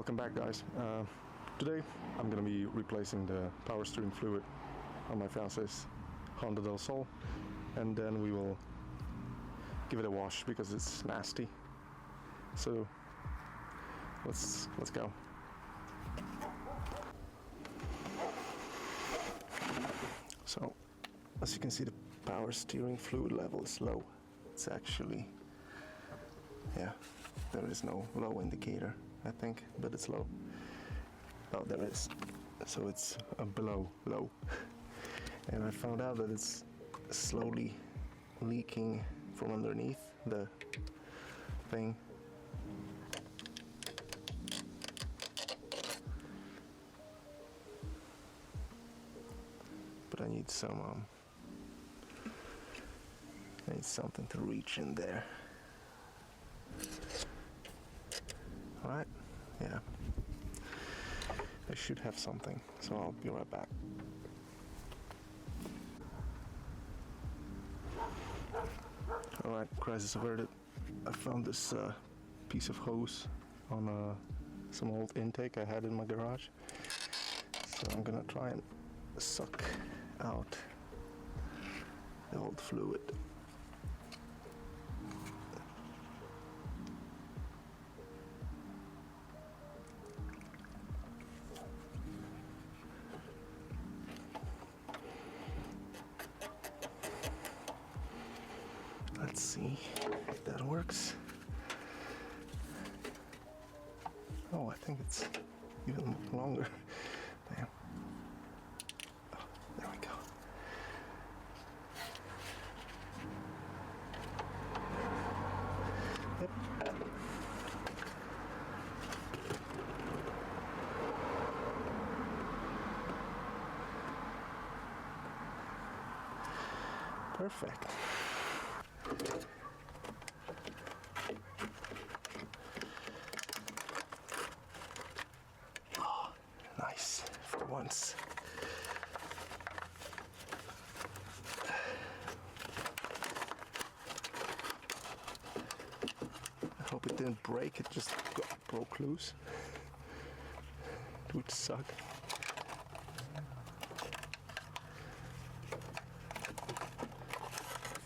Welcome back, guys. Today I'm going to be replacing the power steering fluid on my fiance's Honda del Sol, and then we will give it a wash because it's nasty. So let's go. So as you can see, the power steering fluid level is low. It's actually, yeah, there is no low indicator, I think, but it's low. Oh, there is. So it's below low. And I found out that it's slowly leaking from underneath the thing. But I need something to reach in there. Alright, yeah. I should have something, so I'll be right back. Alright, crisis averted. I found this piece of hose on some old intake I had in my garage. So I'm gonna try and suck out the old fluid. Let's see if that works. Oh, I think it's even longer. Damn. Oh, there we go. Yep. Perfect. Nice, for once. I hope it didn't break, it just broke loose. It would suck.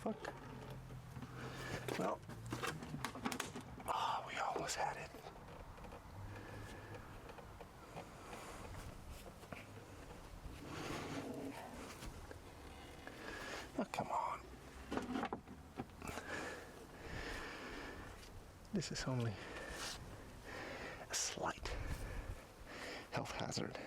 Fuck. Well, we almost had it. Oh, come on. This is only a slight health hazard.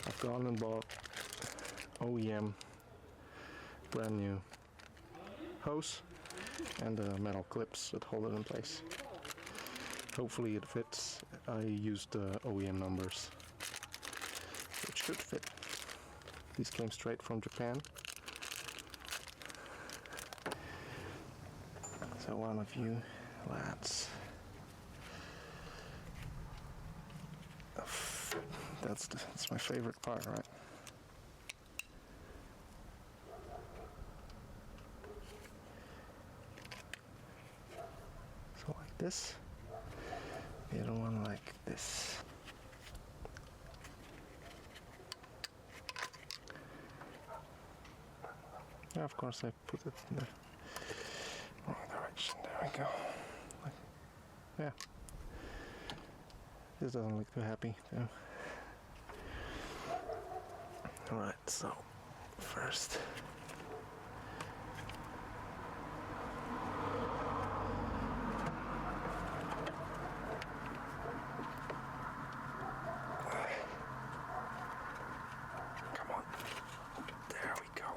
I've gone and bought OEM brand new hose and metal clips that hold it in place. Hopefully it fits. I used the OEM numbers, which should fit. These came straight from Japan. So one of you lads, that's my favorite part, right? So like this, the other one like this. Yeah, of course I put it in the wrong direction. There we go. Like, yeah. This doesn't look too happy, too. Alright, so first come on. There we go.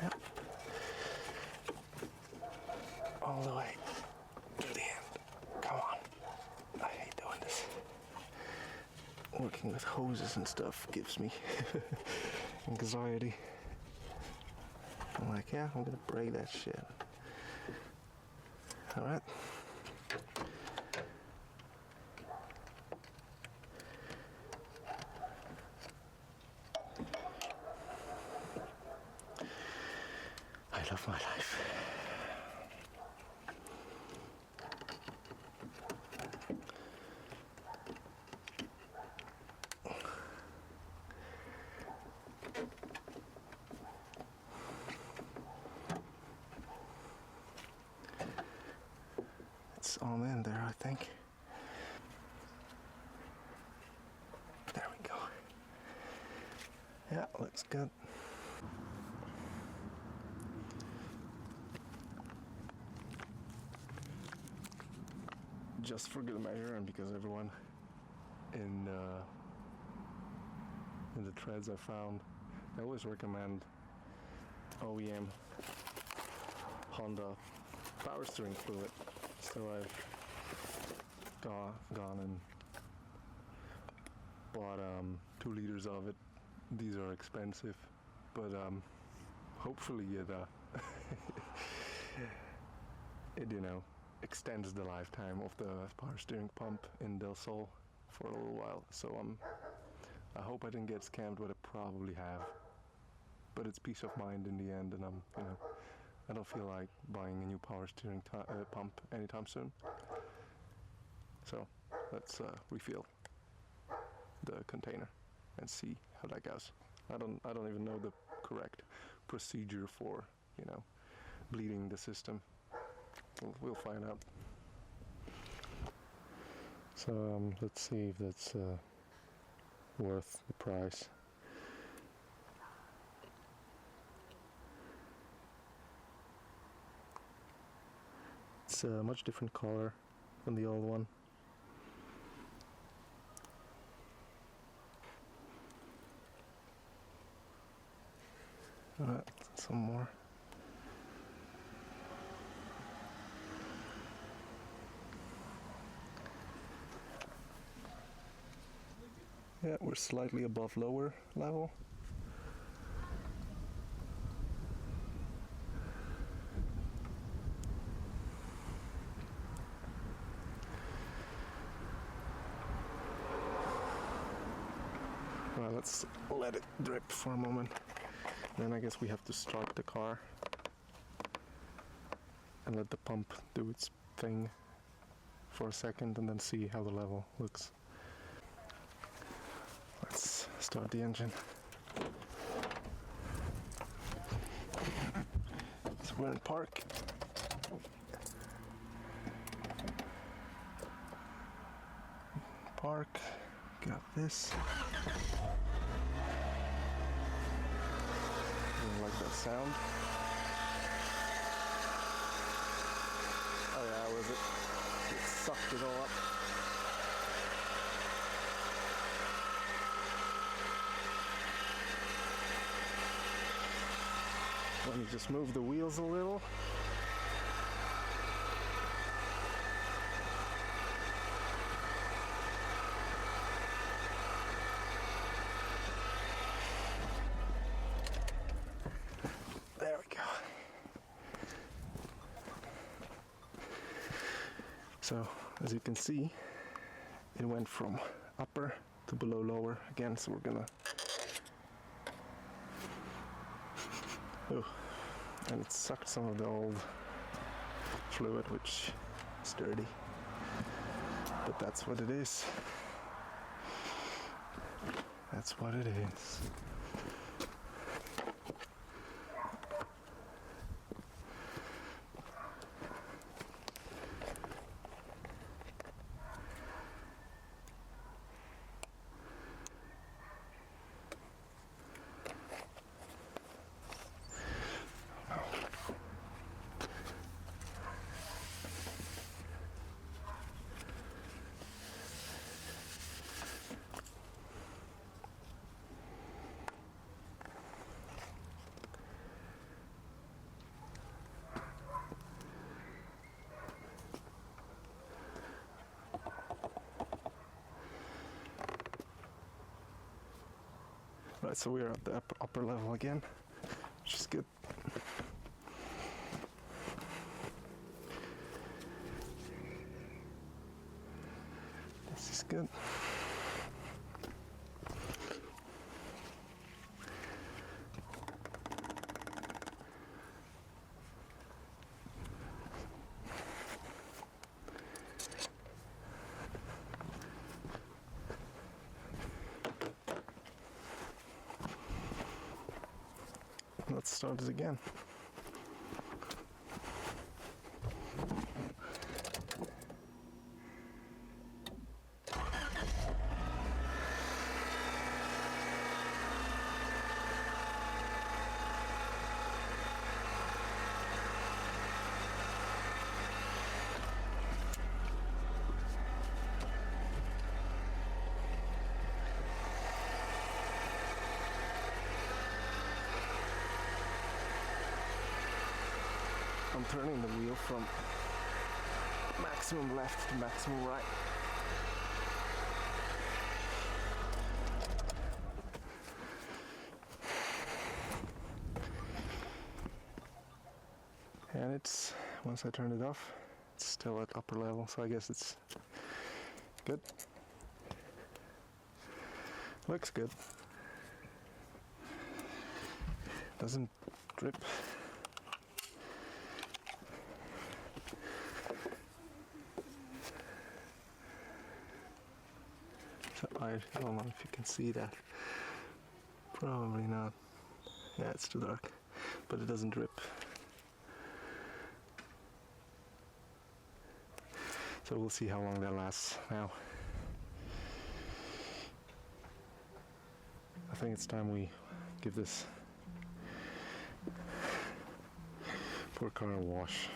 Yep. All the way to the end. Come on. I hate doing this. Working with hoses and stuff gives me anxiety. I'm like, yeah, I'm gonna break that shit. All right. I love my life. It's all in there, I think. There we go. Yeah, looks good. Just for good measure, and because everyone in the threads I found, I always recommend OEM Honda power steering fluid. So I've gone and bought 2 liters of it. These are expensive, but hopefully it extends the lifetime of the power steering pump in Del Sol for a little while. So I hope I didn't get scammed, but I probably have. But it's peace of mind in the end, and I don't feel like buying a new power steering pump anytime soon. So let's refill the container and see how that goes. I don't even know the correct procedure for bleeding the system. We'll find out. So let's see if that's worth the price. It's a much different color than the old one. Alright, some more. Yeah, we're slightly above lower level. Well, let's let it drip for a moment. Then I guess we have to start the car and let the pump do its thing for a second and then see how the level looks. Let's start the engine. So we're in park. Park, got this. I like that sound. Oh yeah, was it? It sucked it all up. Let me just move the wheels a little. There we go. So, as you can see, it went from upper to below lower again, so we're gonna... Oh, and it sucked some of the old fluid, which is dirty. But that's what it is. That's what it is. Right, so we're at the upper level again, which is good. good. Let's start it again. I'm turning the wheel from maximum left to maximum right. And it's, once I turn it off, it's still at upper level, so I guess it's good. Looks good. Doesn't drip. I don't know if you can see that. Probably not. Yeah, it's too dark. But it doesn't drip. So we'll see how long that lasts now. I think it's time we give this poor car a wash.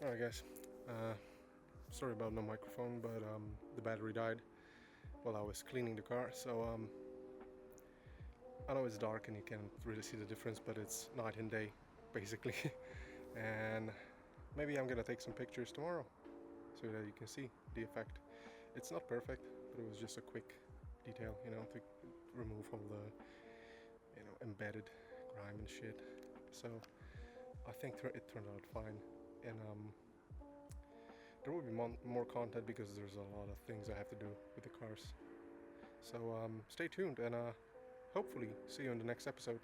Alright guys, sorry about no microphone, but the battery died while I was cleaning the car, so I know it's dark and you can't really see the difference, but it's night and day basically. And maybe I'm gonna take some pictures tomorrow so that you can see the effect. It's not perfect, but it was just a quick detail, you know, to remove all the, you know, embedded grime and shit. So I think it turned out fine, and there will be more content because there's a lot of things I have to do with the cars. So stay tuned, and hopefully see you in the next episode.